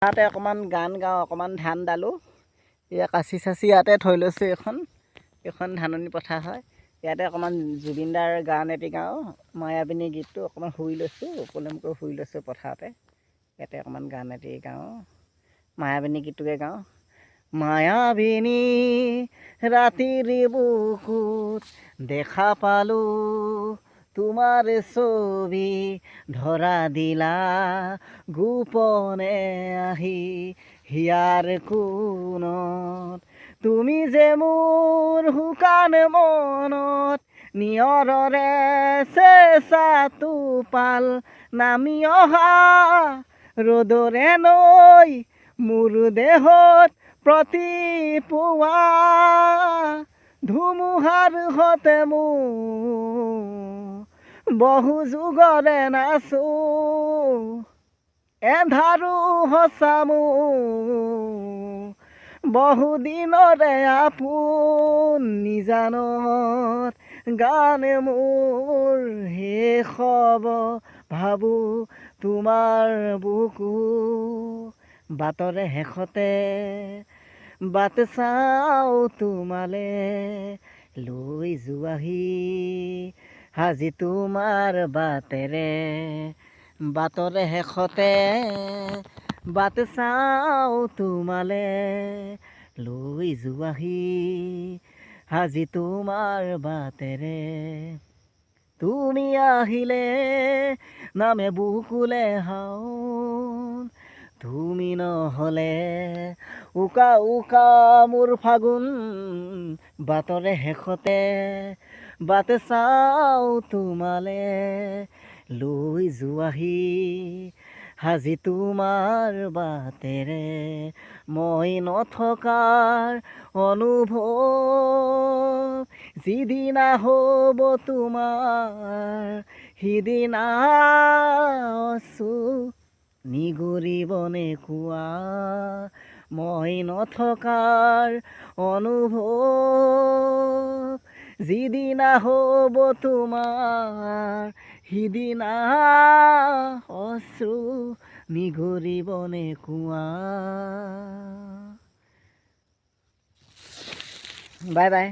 তাতে অকণমান গান গাওঁ, অকণমান ধান ডালোঁ। এয়া কাচি চাচি ইয়াতে থৈ লৈছোঁ। এইখন ধাননি পথাৰ হয়। ইয়াতে অকণমান জুবিনদাৰ গান এটি গাওঁ, মায়াবিনী গীতটো অকণমান শুই লৈছোঁ, উপলমকৈ শুই লৈছোঁ পথাৰতে। ইয়াতে অকণমান গান এটি গাওঁ, মায়াবিনী গীতটোকে গাওঁ। মায়াবিনী ৰাতিৰ বুকুত দেখা পালোঁ তোমাৰ ছবি, ধৰা দিলা গোপনে আহি হিয়াৰ কোণত। তুমি যে মোৰ শুকান মনত নিয়ৰৰে চেঁচা টোপাল নামি অহা ৰ'দৰে নৈ মোৰ দেহত প্ৰতিপুৱা ধুমুহাৰ সতে মোৰ বহু যুগৰে নাচো এন্ধাৰো সঁচা মোৰ বহু দিনৰে আপোন নিজানত গান মোৰ শেষ হ'ব ভাবোঁ তোমাৰ বুকু। বাটৰে শেষতে বাট চাওঁ তোমালে লৈ যোৱাহি সাজি তোমাৰ বাটেৰে। বাটৰে শেষতে বাট চাওঁ তোমালে লৈ যোৱাহি সাজি তোমাৰ বাটেৰে। তুমি আহিলে নামে বুকুলে হাওন, তুমি নহ'লে উকা উকা মোৰ ফাগুন। বাটৰে শেষতে বাট চাওঁ তোমালে লৈ যোৱাহি সাজি তোমাৰ বাটেৰে। মই নথকাৰ অনুভৱ যিদিনা হ'ব তোমাৰ, সিদিনা আছো নিগৰিবনে কোৱা। মই নথকাৰ অনুভৱ যিদিনা হ'ব তোমাৰ, সিদিনা অশ্ৰু নিগৰিবনে কোৱা। Bye bye.